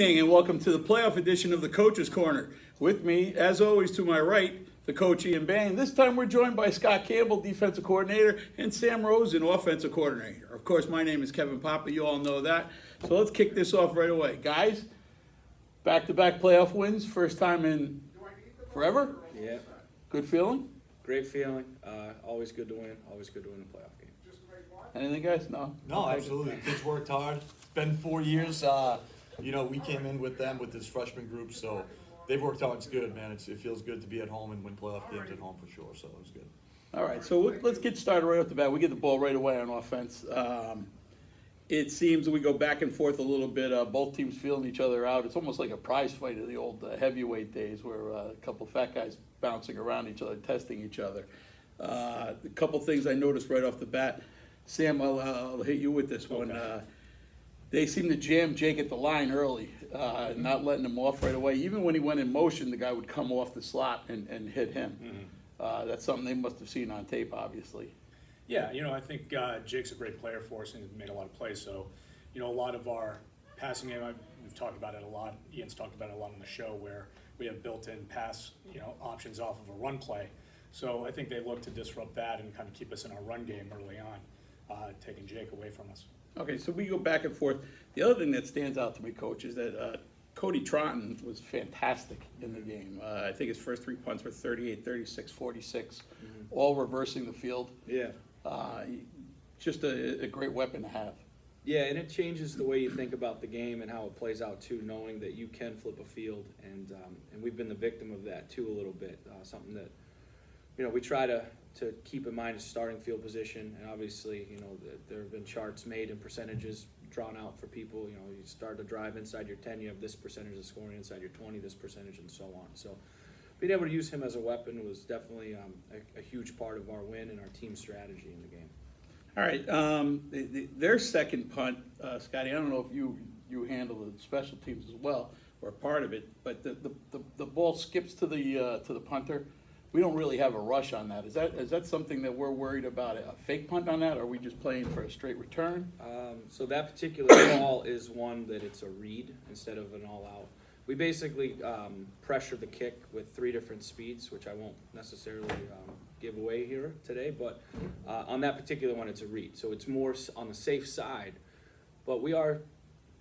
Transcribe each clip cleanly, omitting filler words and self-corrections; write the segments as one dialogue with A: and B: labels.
A: And welcome to the playoff edition of the Coach's Corner. With me, as always, to my right, the coach Ian Bain. This time we're joined by Scott Campbell, defensive coordinator, and Sam Rosen, offensive coordinator. Of course, my name is Kevin Papa. You all know that. So let's kick this off right away. Guys, back-to-back playoff wins. First time in forever?
B: Yeah,
A: Good feeling?
B: great feeling. Always good to win. Always good to win a playoff game.
A: Anything, guys? No?
C: No, absolutely. Kids worked hard. It's been 4 years. We came in with them with this freshman group, so they've worked hard. It's good, man. It feels good to be at home and win playoff games at home for sure. So it was good.
A: All right, so let's get started right off the bat. We get the ball right away on offense. It seems we go back and forth a little bit. Both teams feeling each other out. It's almost like a prize fight of the old heavyweight days where a couple fat guys bouncing around each other, testing each other. A couple things I noticed right off the bat. Sam, I'll hit you with this one.
B: Okay.
A: They seem to jam Jake at the line early, not letting him off right away. Even when he went in motion, the guy would come off the slot and hit him. That's something they must have seen on tape, obviously.
D: Yeah, I think Jake's a great player for us and he's made a lot of plays. So, a lot of our passing game, we've talked about it a lot. Ian's talked about it a lot on the show where we have built-in pass, options off of a run play. So I think they look to disrupt that and kind of keep us in our run game early on, taking Jake away from us.
A: Okay, so we go back and forth. The other thing that stands out to me, Coach, is that Cody Trotton was fantastic in the game. I think his first 3 punts were 38, 36, 46, all reversing the field.
B: Yeah.
A: Just a great weapon to have.
B: Yeah, and it changes the way you think about the game and how it plays out too, knowing that you can flip a field, and we've been the victim of that too a little bit. Something that we try to keep in mind is starting field position, and obviously there have been charts made and percentages drawn out for people. You start a drive inside your 10, you have this percentage of scoring, inside your 20, this percentage, and so on. So being able to use him as a weapon was definitely a huge part of our win and our team strategy in the game.
A: All right, their second punt, Scotty, I don't know if you handle the special teams as well or part of it, but the ball skips to the punter. We don't really have a rush on that. Is that something that we're worried about, a fake punt on that, or are we just playing for a straight return?
B: So that particular ball is one that it's a read instead of an all-out. We basically pressure the kick with 3 different speeds, which I won't necessarily give away here today, but on that particular one, it's a read. So it's more on the safe side, but we are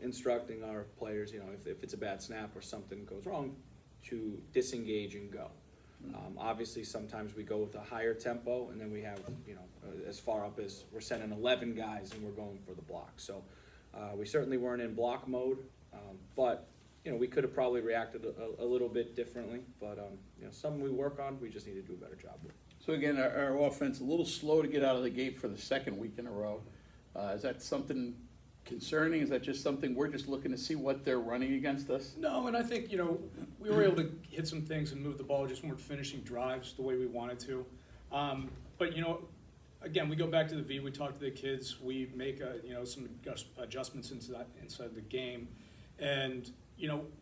B: instructing our players, if it's a bad snap or something goes wrong, to disengage and go. Obviously, sometimes we go with a higher tempo, and then we have, as far up as we're sending 11 guys and we're going for the block. So we certainly weren't in block mode, but we could have probably reacted a little bit differently. But something we work on, we just need to do a better job with.
A: So again, our offense a little slow to get out of the gate for the second week in a row. Is that something concerning? Is that just something we're just looking to see what they're running against us?
D: No, and I think, we were able to hit some things and move the ball, just weren't finishing drives the way we wanted to. But, again, we go back to the V, we talk to the kids, we make, some adjustments inside the game. And,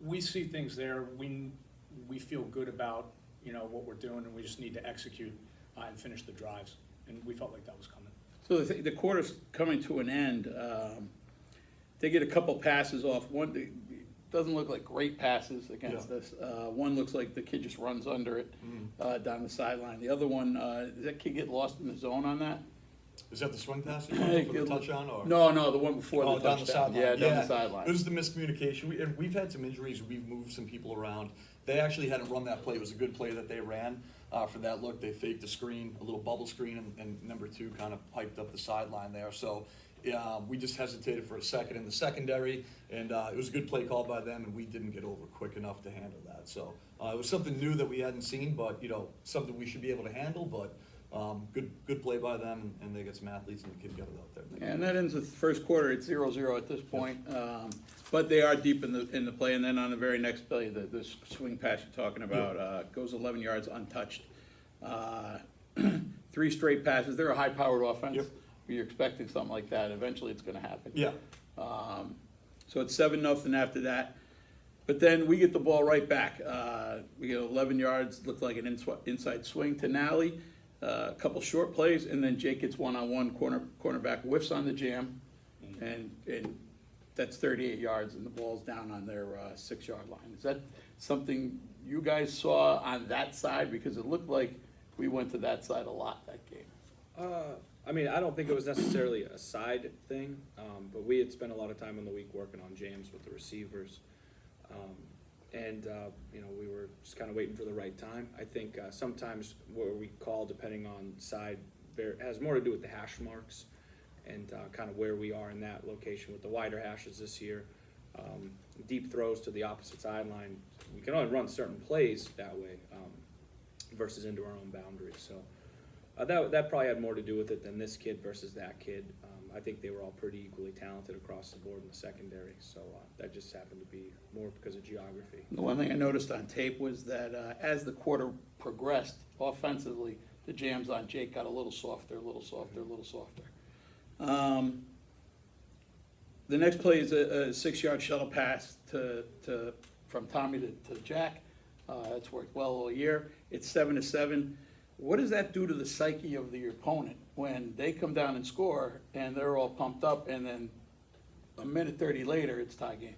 D: we see things there. We feel good about, what we're doing, and we just need to execute and finish the drives. And we felt like that was coming.
A: So the quarter's coming to an end. They get a couple passes off. One doesn't look like great passes against us. One looks like the kid just runs under it down the sideline. The other one, does that kid get lost in the zone on that?
C: Is that the swing pass you're talking for the touchdown? Or?
A: No, the one before the
C: down
A: touchdown.
C: the sideline.
A: Yeah, down the sideline.
C: It was the miscommunication. We've had some injuries. We've moved some people around. They actually hadn't run that play. It was a good play that they ran for that look. They faked the screen, a little bubble screen, and number 2 kind of piped up the sideline there. So we just hesitated for a second in the secondary, and it was a good play call by them, and we didn't get over quick enough to handle that. So it was something new that we hadn't seen, but something we should be able to handle. But good play by them, and they get some athletes, and the kid got it out there.
A: And that ends the first quarter at 0-0 at this point. But they are deep in the play, and then on the very next play, the swing pass you're talking about goes 11 yards untouched. 3 straight passes. They're a high-powered offense.
C: Yep.
A: You're expecting something like that. Eventually, it's going to happen.
C: Yeah.
A: So it's 7-0 after that. But then we get the ball right back. We get 11 yards, looked like an inside swing to Nally. A couple short plays, and then Jake gets one-on-one. Cornerback whiffs on the jam, and that's 38 yards and the ball's down on their 6-yard line. Is that something you guys saw on that side? Because it looked like we went to that side a lot that game.
B: I mean, I don't think it was necessarily a side thing, but we had spent a lot of time in the week working on jams with the receivers. You know, we were just kind of waiting for the right time. I think sometimes what we call, depending on side, has more to do with the hash marks and kind of where we are in that location with the wider hashes this year. Deep throws to the opposite sideline, we can only run certain plays that way versus into our own boundaries. So that probably had more to do with it than this kid versus that kid. I think they were all pretty equally talented across the board in the secondary, so that just happened to be more because of geography.
A: The one thing I noticed on tape was that as the quarter progressed offensively, the jams on Jake got a little softer, a little softer, a little softer. The next play is a 6-yard shuttle pass from Tommy to Jack. It's worked well all year. It's 7-7. What does that do to the psyche of the opponent when they come down and score and they're all pumped up, and then a minute 30 later it's tie game?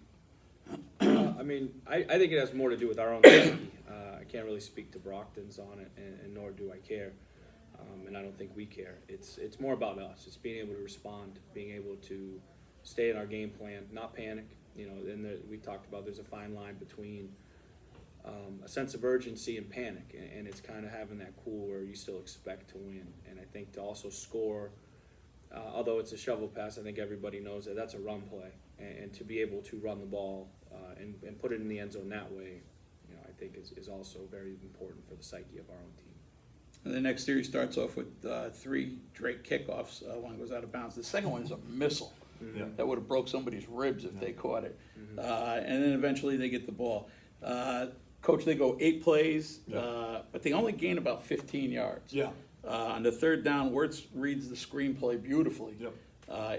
B: I mean, I think it has more to do with our own safety. I can't really speak to Brockton's on it, and nor do I care. And I don't think we care. It's more about us. It's being able to respond, being able to stay in our game plan, not panic. You know, and we talked about there's a fine line between a sense of urgency and panic, and it's kind of having that cool where you still expect to win. And I think to also score, although it's a shovel pass, I think everybody knows that that's a run play, and to be able to run the ball and put it in the end zone that way, you know, I think is also very important for the psyche of our own team.
A: And the next series starts off with 3 Drake kickoffs. One goes out of bounds. The second one is a missile.
C: Yeah.
A: That would have broke somebody's ribs if they caught it. And then eventually they get the ball. Coach, they go 8 plays, but they only gain about 15 yards.
C: Yeah.
A: On the third down, Wirtz reads the screenplay beautifully.
C: Yep.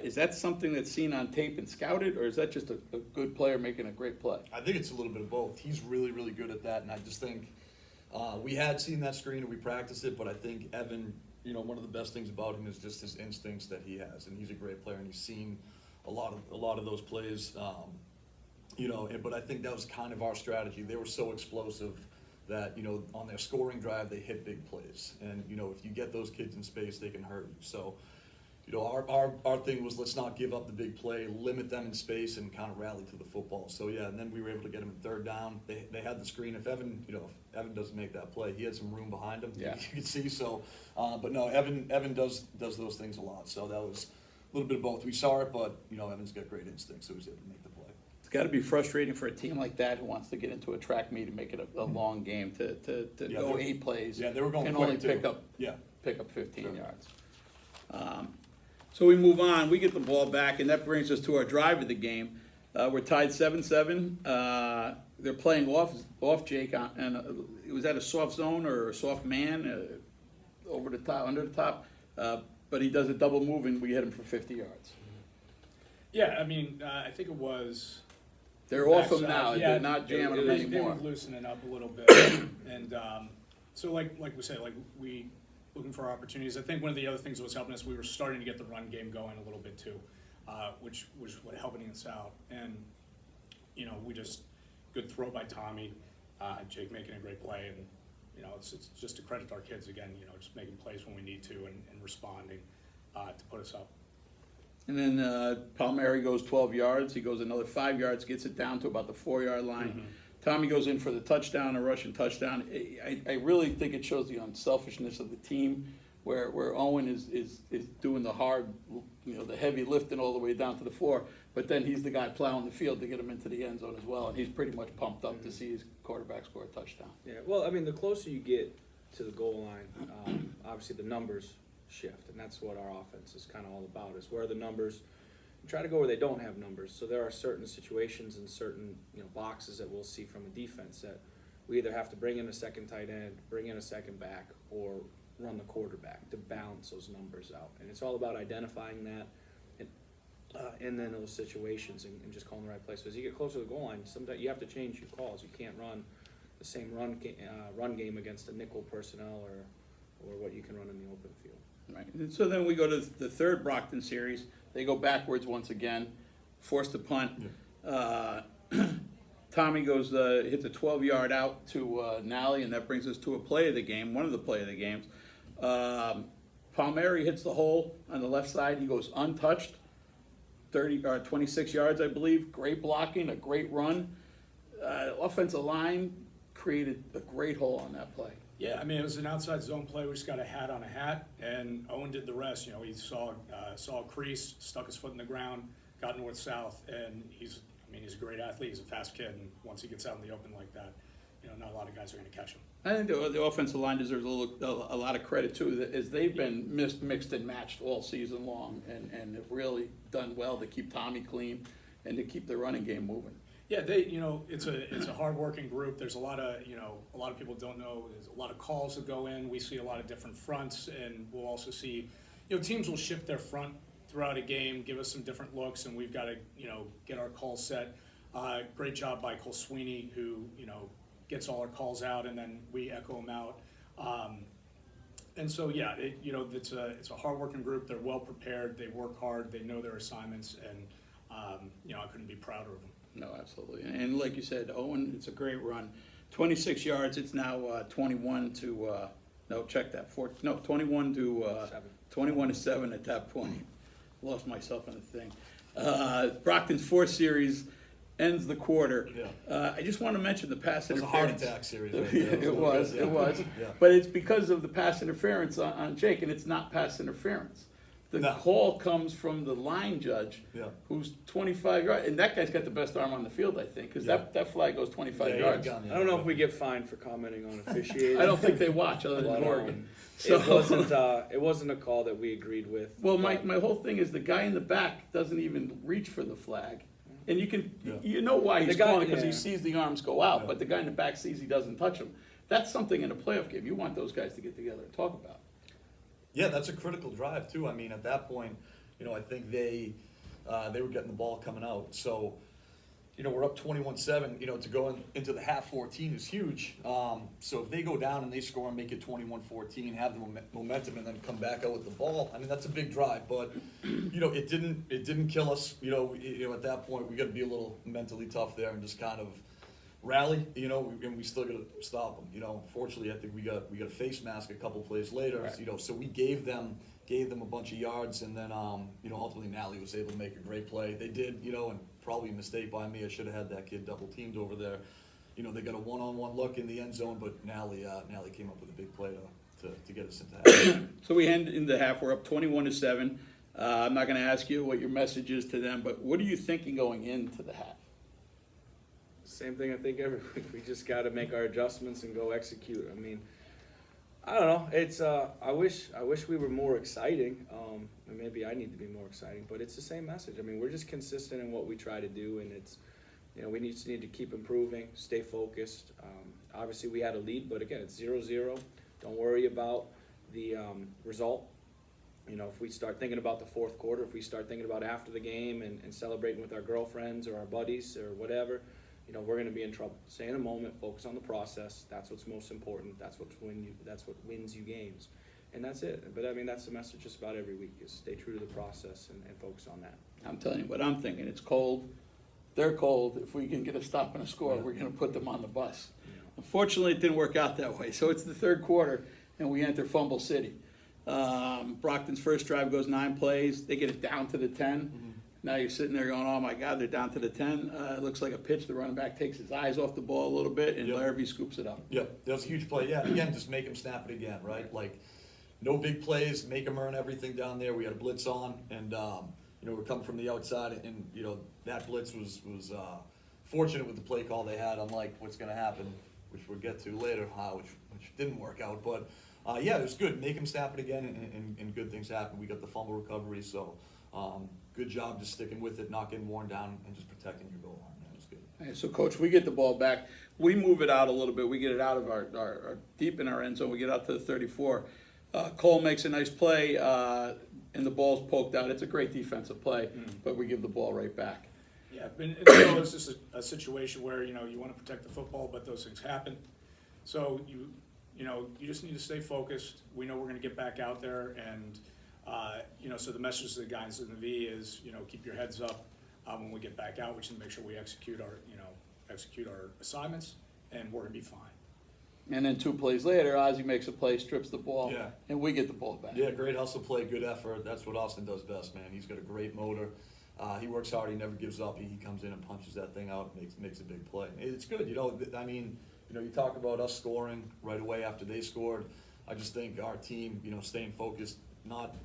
A: Is that something that's seen on tape and scouted, or is that just a good player making a great play?
C: I think it's a little bit of both. He's really, really good at that, and I just think we had seen that screen and we practiced it, but I think Evan, you know, one of the best things about him is just his instincts that he has, and he's a great player, and he's seen a lot of those plays. You know, but I think that was kind of our strategy. They were so explosive that, you know, on their scoring drive, they hit big plays. And, you know, if you get those kids in space, they can hurt you. So, you know, our thing was let's not give up the big play, limit them in space, and kind of rally to the football. So, yeah, and then we were able to get them in third down. They had the screen. If Evan doesn't make that play, he had some room behind him.
A: Yeah.
C: You could see. So, but no, Evan does those things a lot. So that was a little bit of both. We saw it, but, you know, Evan's got great instincts, so he was able to make the play.
A: It's got to be frustrating for a team like that who wants to get into a track meet and make it a long game to
C: Yeah,
A: go
C: they-
A: 8 plays.
C: Yeah, they were going
A: and
C: quick,
A: only
C: too.
A: pick up 15
C: Sure.
A: yards. So we move on. We get the ball back, and that brings us to our drive of the game. We're tied 7-7. They're playing off Jake, and was that a soft zone or a soft man over the top, under the top? But he does a double move, and we hit him for 50 yards.
D: Yeah, I mean, I think it was.
A: They're off him
D: backside.
A: now.
D: Yeah,
A: They're not jamming him
D: they
A: anymore.
D: were loosening up a little bit, and so like we say, like we looking for opportunities. I think one of the other things that was helping us, we were starting to get the run game going a little bit too, which was what helping us out. And you know, we just good throw by Tommy, Jake making a great play, and you know, it's just to credit our kids again. You know, just making plays when we need to and responding to put us up.
A: And then Palmieri goes 12 yards. He goes another 5 yards, gets it down to about the 4-yard line. Tommy goes in for the touchdown, a rushing touchdown. I really think it shows the unselfishness of the team, where Owen is doing the hard, you know, the heavy lifting all the way down to the floor. But then he's the guy plowing the field to get him into the end zone as well. And he's pretty much pumped up to see his quarterback score a touchdown.
B: Yeah, well, I mean, the closer you get to the goal line, obviously the numbers shift, and that's what our offense is kind of all about, is where are the numbers. We try to go where they don't have numbers. So there are certain situations and certain, you know, boxes that we'll see from a defense that we either have to bring in a second tight end, bring in a second back, or run the quarterback to balance those numbers out. And it's all about identifying that and then those situations and just calling the right place. So as you get closer to the goal line, sometimes you have to change your calls. You can't run the same run game against a nickel personnel or what you can run in the open field.
A: Right. And so then we go to the third Brockton series. They go backwards once again. forced a punt. Tommy goes, hits a 12-yard out to Nally, and that brings us to a play of the game, one of the play of the games. Palmieri hits the hole on the left side. He goes untouched, 26 yards, I believe. Great blocking, a great run. Offensive line created a great hole on that play.
D: Yeah, I mean, it was an outside zone play. We just got a hat on a hat, and Owen did the rest. You know, he saw a crease, stuck his foot in the ground, got north-south, and he's a great athlete. He's a fast kid, and once he gets out in the open like that, you know, not a lot of guys are going to catch him.
A: I think the offensive line deserves a lot of credit too, as they've been mixed and matched all season long, and have really done well to keep Tommy clean and to keep the running game moving.
D: Yeah, it's a hard-working group. There's a lot of people don't know. There's a lot of calls that go in. We see a lot of different fronts, and we'll also see, teams will shift their front throughout a game, give us some different looks, and we've got to, get our calls set. Great job by Cole Sweeney, who, gets all our calls out, and then we echo them out. And so, yeah, it's a hard-working group. They're well prepared. They work hard. They know their assignments, and I couldn't be prouder of them.
A: No, absolutely. And like you said, Owen, it's a great run. 26 yards. It's now 21 to 21 to 7 at that point. Lost myself in the thing. Brockton's fourth series ends the quarter.
C: Yeah.
A: I just want to mention the pass
C: It was a
A: interference.
C: heart attack series. Right there.
A: It was.
C: Yeah.
A: But it's because of the pass interference on Jake, and it's not pass interference. The
C: No.
A: call comes from the line judge,
C: Yeah.
A: who's 25 yards, and that guy's got the best arm on the field, I think, because
C: Yeah.
A: that flag goes 25
C: Yeah, he
A: yards.
C: had gone the
B: I don't know
C: other
B: if we
C: way.
B: get fined for commenting on officiating.
A: I don't think they watch other than
B: But,
A: Oregon.
B: it wasn't a call that we agreed with.
A: Well,
B: but-
A: my whole thing is the guy in the back doesn't even reach for the flag. And
C: Yeah.
A: you know why he's
B: The guy-
A: calling, because he
B: yeah.
A: sees the arms go out,
C: Yeah.
A: but the guy in the back sees he doesn't touch him. That's something in a playoff game you want those guys to get together and talk about.
C: Yeah, that's a critical drive too. I mean, at that point, I think they were getting the ball coming out. So, we're up 21-7. To go into the half 14 is huge. So if they go down and they score and make it 21-14, have the momentum, and then come back out with the ball, I mean, that's a big drive. But it didn't kill us. At that point, we got to be a little mentally tough there and just kind of rally. And we still got to stop them. Fortunately, I think we got a face mask a couple plays later.
A: Right.
C: So we gave them a bunch of yards, and then ultimately Nally was able to make a great play. They did, and probably a mistake by me. I should have had that kid double teamed over there. They got a one-on-one look in the end zone, but Nally came up with a big play to get us into half.
A: So we end in the half, we're up 21-7. I'm not gonna ask you what your message is to them, but what are you thinking going into the half?
B: Same thing I think every week. We just got to make our adjustments and go execute. I mean, I don't know. It's I wish we were more exciting. And maybe I need to be more exciting, but it's the same message. I mean, we're just consistent in what we try to do, and it's we just need to keep improving, stay focused. Obviously, we had a lead, but again, it's 0-0. Don't worry about the result. If we start thinking about the fourth quarter, if we start thinking about after the game and celebrating with our girlfriends or our buddies or whatever, we're going to be in trouble. Stay in a moment, focus on the process. That's what's most important. That's what wins you games, and that's it. But I mean, that's the message just about every week: is stay true to the process and focus on that.
A: I'm telling you what I'm thinking. It's cold. They're cold. If we can get a stop and a score, we're going to put them on the bus. Unfortunately, it didn't work out that way. So it's the third quarter, and we enter Fumble City. Brockton's first drive goes 9 plays. They get it down to the 10.
C: Mm-hmm.
A: Now you're sitting there going, oh my God, they're down to the 10. It looks like a pitch. The running back takes his eyes off the ball a little bit, and
C: Yep.
A: Larrabee scoops it up.
C: Yep, that was a huge play. Yeah, again, just make him snap it again, right? Like, no big plays, make him earn everything down there. We had a blitz on, and we're coming from the outside, and that blitz was fortunate with the play call they had, unlike what's going to happen, which we'll get to later, which didn't work out. But yeah, it was good. Make him snap it again, and good things happen. We got the fumble recovery, so good job just sticking with it, not getting worn down, and just protecting your goal line. That was good.
A: All right, so, Coach, we get the ball back. We move it out a little bit. We get it out of our deep in our end zone. We get out to the 34. Cole makes a nice play, and the ball's poked out. It's a great defensive play, but we give the ball right back.
D: Yeah, and it's just a situation where you want to protect the football, but those things happen. So you just need to stay focused. We know we're going to get back out there, and so the message to the guys in the V is keep your heads up. when we get back out. We just need to make sure we execute our assignments, and we're gonna be fine.
A: And then 2 plays later, Ozzie makes a play, strips the ball,
C: Yeah.
A: and we get the ball back.
C: Yeah, great hustle play, good effort. That's what Austin does best, man. He's got a great motor. He works hard. He never gives up. He comes in and punches that thing out, makes a big play. It's good. You talk about us scoring right away after they scored. I just think our team, staying focused, not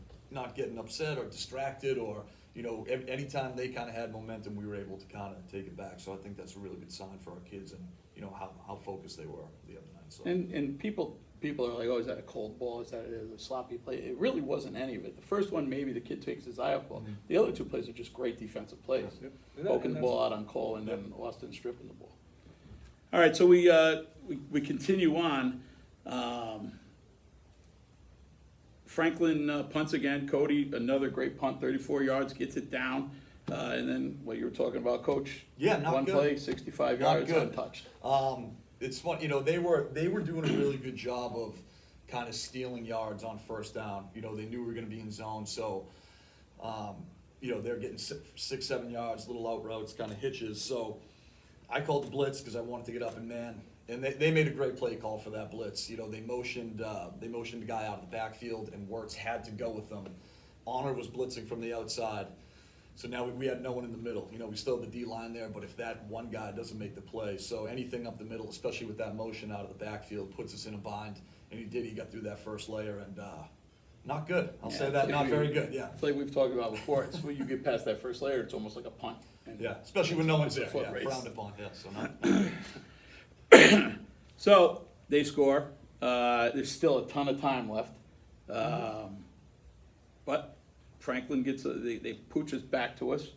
C: getting upset or distracted, or anytime they kind of had momentum, we were able to kind of take it back. So I think that's a really good sign for our kids, and how focused they were the other night. So.
A: And people are like, oh, is that a cold ball? Is that a sloppy play? It really wasn't any of it. The first one, maybe the kid takes his eye off ball.
C: Mhm.
A: The other 2 plays are just great defensive plays.
B: And
A: Poking the
B: that's-
A: ball out on Cole and then Austin stripping the ball. All right, so we continue on. Franklin punts again. Cody, another great punt, 34 yards, gets it down. And then what you were talking about, Coach?
C: Yeah, not
A: One
C: good.
A: play, 65
C: Not
A: yards,
C: good.
A: untouched.
C: It's fun, they were doing a really good job of kind of stealing yards on first down. They knew we were going to be in zone, so they're getting 6-7 yards, little out routes, kind of hitches. So I called the blitz because I wanted to get up and man, and they made a great play call for that blitz. They motioned the guy out of the backfield, and Wirtz had to go with them. Honor was blitzing from the outside. So now we had no one in the middle. We still have the D line there, but if that one guy doesn't make the play, so anything up the middle, especially with that motion out of the backfield, puts us in a bind. And he did. He got through that first layer, and not good. I'll say that. Not very good. Yeah.
A: It's like we've talked about before. It's when you get past that first layer, it's almost like a punt. And
C: Yeah. Especially when no one's there.
A: Foot
C: Yeah.
A: race.
C: Frowned upon. Yeah. So not.
A: So they score. There's still a ton of time left, but Franklin they pooch us back to us.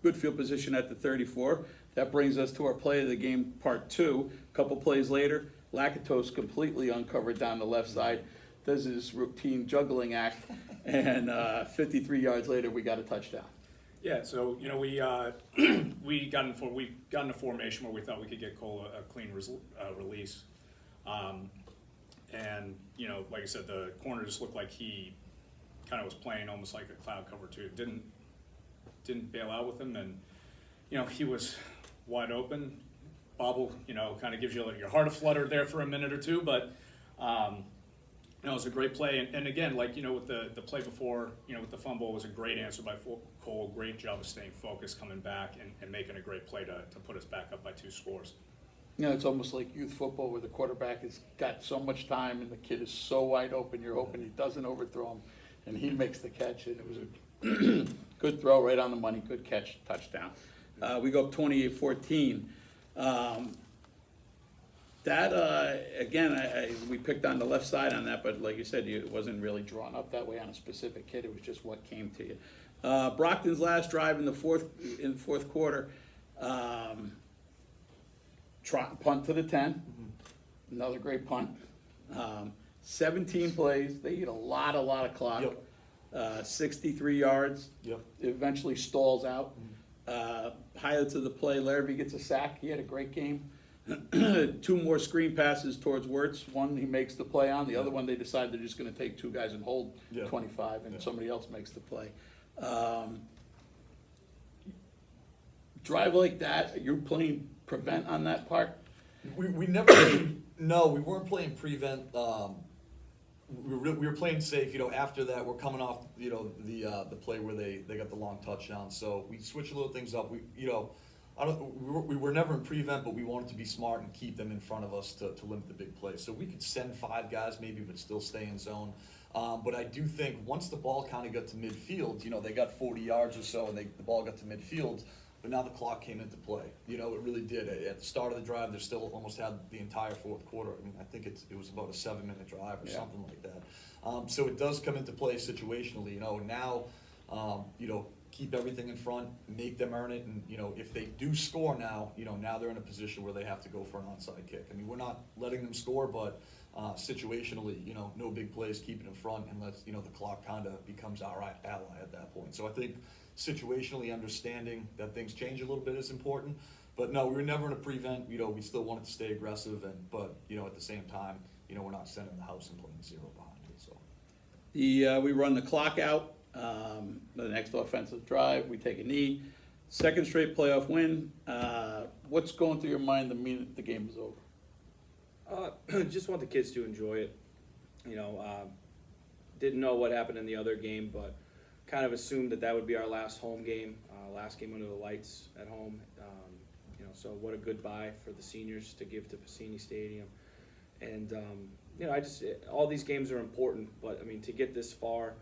A: Good field position at the 34. That brings us to our play of the game, part 2. A couple plays later, Lakatos completely uncovered down the left side, does his routine juggling act, and 53 yards later, we got a touchdown.
D: Yeah, so we got in a formation where we thought we could get Cole a clean release, and like I said, the corner just looked like he kind of was playing almost like a cloud cover too. Didn't bail out with him, and he was wide open. Bobble, kind of gives you your heart a flutter there for a minute or two, but it was a great play. And again, with the play before, with the fumble, was a great answer by Cole. Great job of staying focused, coming back, and making a great play to put us back up by 2 scores.
A: It's almost like youth football where the quarterback has got so much time and the kid is so wide open, you're hoping he doesn't overthrow him, and he makes the catch, and it was a good throw, right on the money, good catch, touchdown. We go up 28-14. Again, we picked on the left side on that, but like you said, it wasn't really drawn up that way on a specific kid. It was just what came to you. Brockton's last drive in the fourth quarter, punt to the 10, another great punt. 17 plays. They eat a lot of clock.
C: Yep.
A: 63 yards.
C: Yep.
A: It eventually stalls out. Highlights of the play, Larrabee gets a sack. He had a great game. 2 more screen passes towards Wirtz. One he makes the play on. The other one they decide they're just going to take 2 guys and hold 25, and somebody else makes the play. Drive like that, you're playing prevent on that part?
C: We never. No, we weren't playing prevent. We were playing safe. After that, we're coming off the play where they got the long touchdown. So we switched a little things up. We were never in prevent, but we wanted to be smart and keep them in front of us to limit the big plays. So we could send 5 guys maybe, but still stay in zone. But I do think once the ball kind of got to midfield, they got 40 yards or so, and the ball got to midfield. But now the clock came into play. It really did. At the start of the drive, they still almost had the entire fourth quarter. I think it was about a 7-minute drive or something like that. So it does come into play situationally. Now, keep everything in front, make them earn it, and if they do score now, now they're in a position where they have to go for an onside kick. We're not letting them score, but situationally, no big plays, keep it in front, and let's the clock kind of becomes our ally at that point. So I think situationally understanding that things change a little bit is important. But no, we were never in a prevent. We still wanted to stay aggressive, but at the same time, we're not sending the house and playing 0 behind it. So
A: We run the clock out. The next offensive drive, we take a knee. Second straight playoff win. What's going through your mind the minute the game is over?
B: Just want the kids to enjoy it. Didn't know what happened in the other game, but kind of assumed that would be our last home game, last game under the lights at home. So what a goodbye for the seniors to give to Passini Stadium. And, all these games are important, but I mean, to get this far,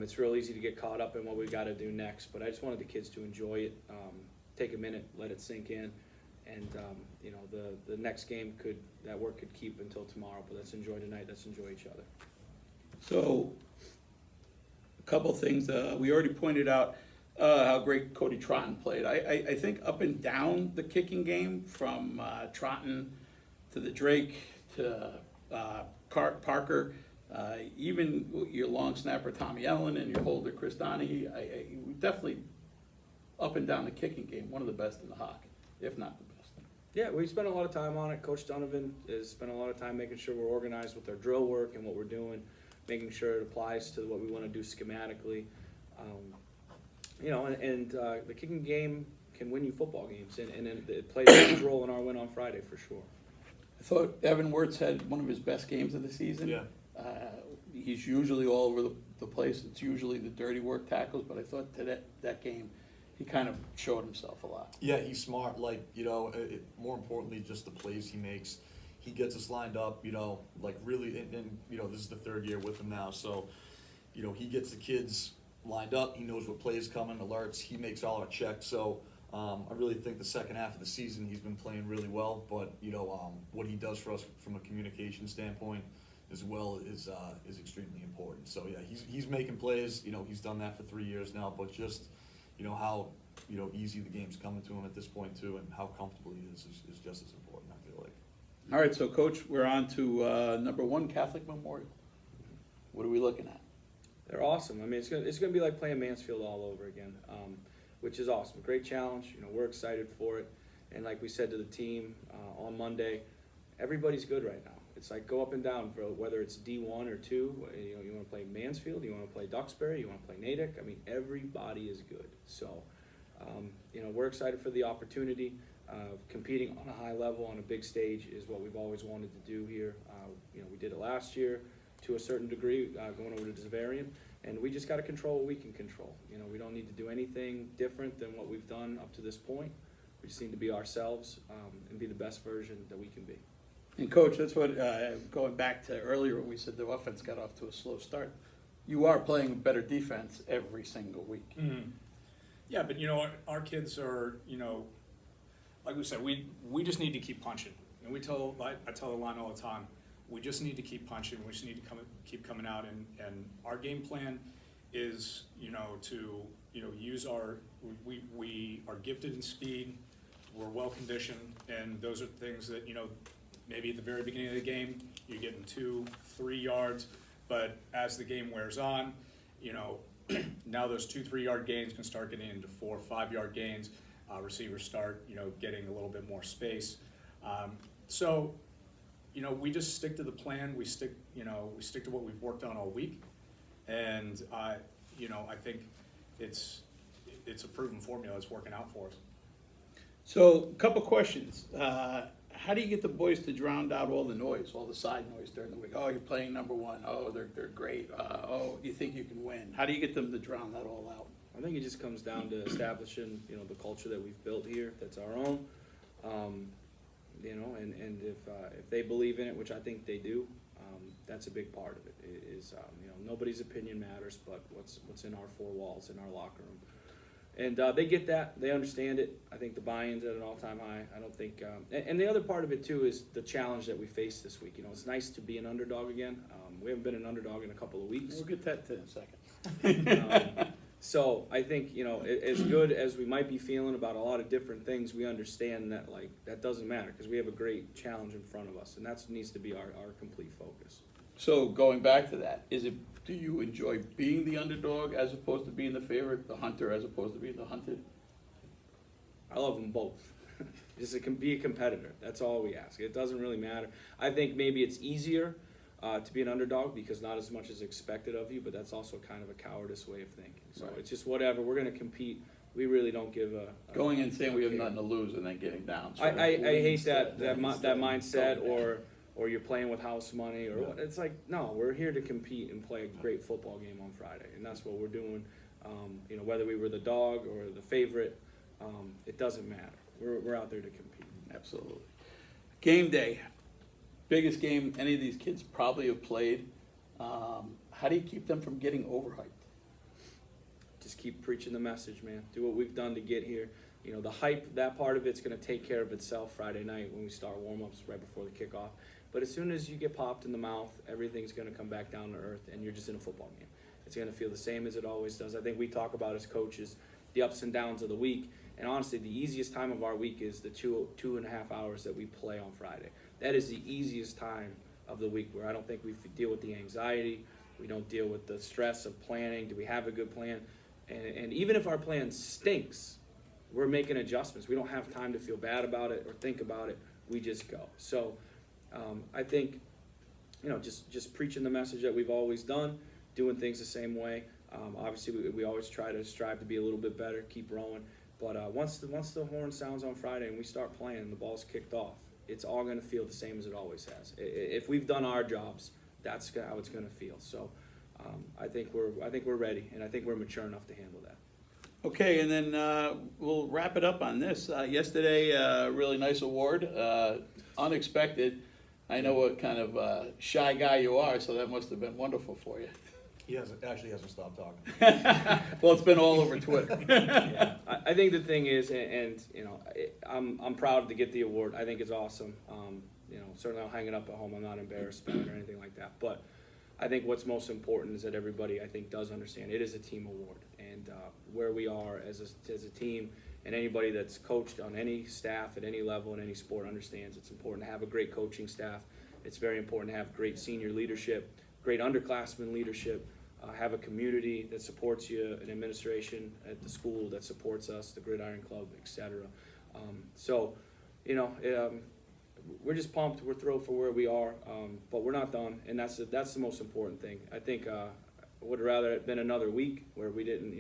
B: it's real easy to get caught up in what we got to do next. But I just wanted the kids to enjoy it, take a minute, let it sink in. And, the next game that work could keep until tomorrow, but let's enjoy tonight, let's enjoy each other.
A: So, a couple things. We already pointed out how great Cody Trotton played. I think up and down the kicking game, from Trotton to the Drake to Parker, even your long snapper Tommy Ellen and your holder Chris Donahue, we definitely up and down the kicking game, one of the best in the Hawk, if not the best.
B: Yeah, we spent a lot of time on it. Coach Donovan has spent a lot of time making sure we're organized with our drill work and what we're doing, making sure it applies to what we want to do schematically. The kicking game can win you football games, and it plays a huge role in our win on Friday for sure.
A: I thought Evan Wirtz had one of his best games of the season.
C: Yeah.
A: He's usually all over the place. It's usually the dirty work tackles, but I thought that game, he kind of showed himself a lot.
C: Yeah, he's smart. More importantly, just the plays he makes. He gets us lined up, really, and this is the third year with him now. So, he gets the kids lined up. He knows what plays coming, alerts. He makes all our checks. So, I really think the second half of the season he's been playing really well. But, what he does for us from a communication standpoint as well is extremely important. So, yeah, he's making plays. He's done that for 3 years now. But just how easy the game's coming to him at this point too, and how comfortable he is just as important, I feel like.
A: All right, so Coach, we're on to number 1, Catholic Memorial. What are we looking at?
B: They're awesome. I mean, it's gonna be like playing Mansfield all over again, which is awesome. Great challenge. We're excited for it. And like we said to the team on Monday, everybody's good right now. It's like go up and down, bro. Whether it's D1 or 2, you want to play Mansfield, you want to play Duxbury, you want to play Natick. I mean, everybody is good. So, we're excited for the opportunity. Competing on a high level on a big stage is what we've always wanted to do here. We did it last year to a certain degree, going over to Zavarian, and we just got to control what we can control. We don't need to do anything different than what we've done up to this point. We just need to be ourselves and be the best version that we can be.
A: And Coach, that's what, going back to earlier when we said the offense got off to a slow start, you are playing better defense every single week.
D: Mm-hmm. Yeah, but our kids are, like we said, we just need to keep punching. And I tell the line all the time, we just need to keep punching. We just need to keep coming out. And our game plan is, to use we are gifted in speed. We're well conditioned, and those are things that maybe at the very beginning of the game you're getting 2-3 yards, but as the game wears on, now those 2-3 yard gains can start getting into 4-5 yard gains. Receivers start, getting a little bit more space. So, we just stick to the plan. We stick to what we've worked on all week, and I think it's a proven formula. It's working out for us.
A: So, a couple questions. How do you get the boys to drown out all the noise, all the side noise during the week? Oh, you're playing number 1. Oh, they're great. Oh, you think you can win? How do you get them to drown that all out?
B: I think it just comes down to establishing, the culture that we've built here, that's our own. And if they believe in it, which I think they do, that's a big part of it. Is nobody's opinion matters, but what's in our 4 walls in our locker room. And they get that, they understand it. I think the buy-in's at an all-time high. I don't think, and the other part of it too is the challenge that we faced this week. It's nice to be an underdog again. We haven't been an underdog in a couple of weeks.
A: We'll get that in a second.
B: So I think, as good as we might be feeling about a lot of different things, we understand that that doesn't matter because we have a great challenge in front of us, and that needs to be our complete focus.
A: So going back to that, do you enjoy being the underdog as opposed to being the favorite, the hunter as opposed to being the hunted?
B: I love them both. Just be a competitor. That's all we ask. It doesn't really matter. I think maybe it's easier to be an underdog because not as much is expected of you, but that's also kind of a cowardice way of thinking. So
A: Right.
B: it's just whatever. We're going to compete. We really don't give a
A: Going and saying we have
B: care.
A: nothing to lose and then getting down.
B: I hate that
A: instead of
B: mindset,
A: going down.
B: or you're playing with house money, or
C: Yeah.
B: what. It's like, no, we're here to compete and play a great football game on Friday, and that's what we're doing. Whether we were the dog or the favorite, it doesn't matter. We're out there to compete.
A: Absolutely. Game day, biggest game any of these kids probably have played. How do you keep them from getting overhyped?
B: Just keep preaching the message, man. Do what we've done to get here. The hype, that part of it's going to take care of itself Friday night when we start warm-ups right before the kickoff. But as soon as you get popped in the mouth, everything's going to come back down to earth, and you're just in a football game. It's going to feel the same as it always does. I think we talk about as coaches the ups and downs of the week, and honestly, the easiest time of our week is the two and a half hours that we play on Friday. That is the easiest time of the week where I don't think we deal with the anxiety, we don't deal with the stress of planning. Do we have a good plan? And even if our plan stinks, we're making adjustments. We don't have time to feel bad about it or think about it. We just go. So I think, just preaching the message that we've always done, doing things the same way. Obviously, we always try to strive to be a little bit better, keep rowing. But once the horn sounds on Friday and we start playing and the ball's kicked off, it's all going to feel the same as it always has. If we've done our jobs, that's how it's going to feel. So I think we're ready, and I think we're mature enough to handle that.
A: Okay, and then we'll wrap it up on this. Yesterday, really nice award, unexpected. I know what kind of shy guy you are, so that must have been wonderful for you.
C: He actually hasn't stopped talking.
A: Well, it's been all over Twitter.
B: Yeah, I think the thing is, I'm proud to get the award. I think it's awesome. Certainly I'll hang it up at home. I'm not embarrassed by it or anything like that. But I think what's most important is that everybody, I think, does understand it is a team award, and where we are as a team, and anybody that's coached on any staff at any level in any sport understands it's important to have a great coaching staff. It's very important to have great senior leadership, great underclassmen leadership. Have a community that supports you, an administration at the school that supports us, the Gridiron Club, etc. We're just pumped. We're thrilled for where we are, but we're not done, and that's the most important thing. I think I would rather it been another week where we didn't,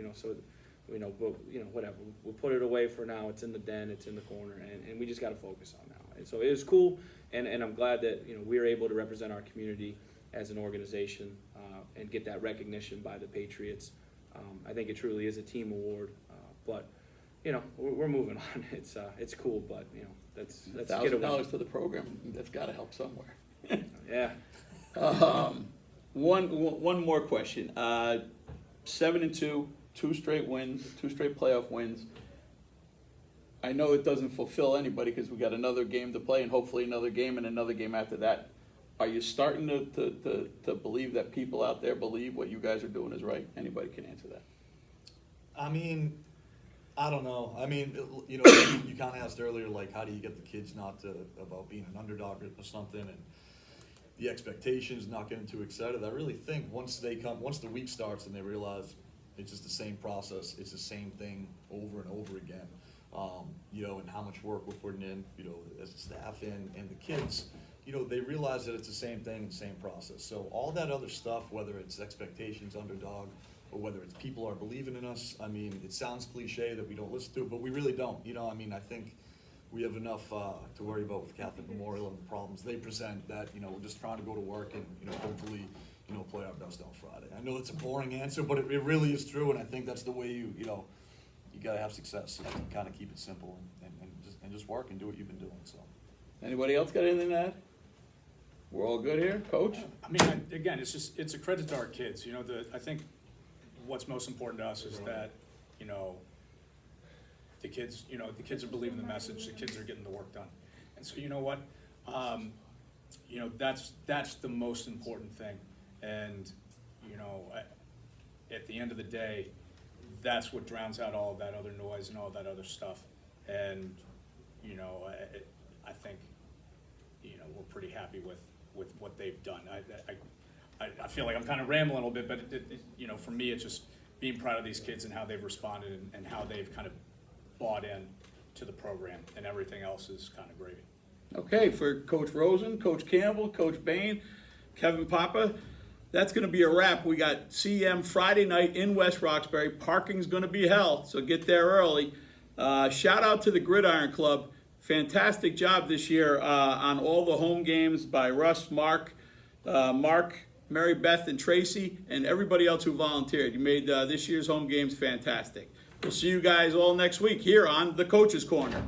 B: whatever. We'll put it away for now. It's in the den. It's in the corner, and we just got to focus on now. And so it was cool, and I'm glad that we were able to represent our community as an organization and get that recognition by the Patriots. I think it truly is a team award, but we're moving on. It's cool, but let's get it.
A: $1,000 to the program, that's got to help somewhere.
B: Yeah.
A: One more question. 7-2, 2 straight wins, 2 straight playoff wins. I know it doesn't fulfill anybody because we got another game to play and hopefully another game and another game after that. Are you starting to believe that people out there believe what you guys are doing is right? Anybody can answer that.
C: I mean, I don't know. I mean, you kind of asked earlier, like, how do you get the kids about being an underdog or something, and the expectations, not getting too excited. I really think once the week starts and they realize it's just the same process, it's the same thing over and over again, and how much work we're putting in, as a staff and the kids, they realize that it's the same thing and same process. So all that other stuff, whether it's expectations, underdog, or whether it's people are believing in us, I mean, it sounds cliche that we don't listen to it, but we really don't. I think we have enough to worry about with Catholic Memorial and the problems they present that, we're just trying to go to work and, hopefully, play our best on Friday. I know it's a boring answer, but it really is true, and I think that's the way you gotta have success. You kind of keep it simple and just work and do what you've been doing, so.
A: Anybody else got anything to add? We're all good here, Coach?
D: I mean, again, it's a credit to our kids. I think what's most important to us is that, the kids are believing the message, the kids are getting the work done. And so, you know what? That's the most important thing. And, at the end of the day, that's what drowns out all of that other noise and all that other stuff. And, I think, we're pretty happy with what they've done. I feel like I'm kind of rambling a little bit, but for me, it's just being proud of these kids and how they've responded and how they've kind of bought in to the program, and everything else is kind of gravy.
A: Okay, for Coach Rosen, Coach Campbell, Coach Bain, Kevin Papa. That's going to be a wrap. We got CM Friday night in West Roxbury. Parking's going to be hell, so get there early. Shout out to the Gridiron Club. Fantastic job this year on all the home games by Russ, Mark, Mary Beth, and Tracy, and everybody else who volunteered. You made this year's home games fantastic. We'll see you guys all next week here on the Coach's Corner.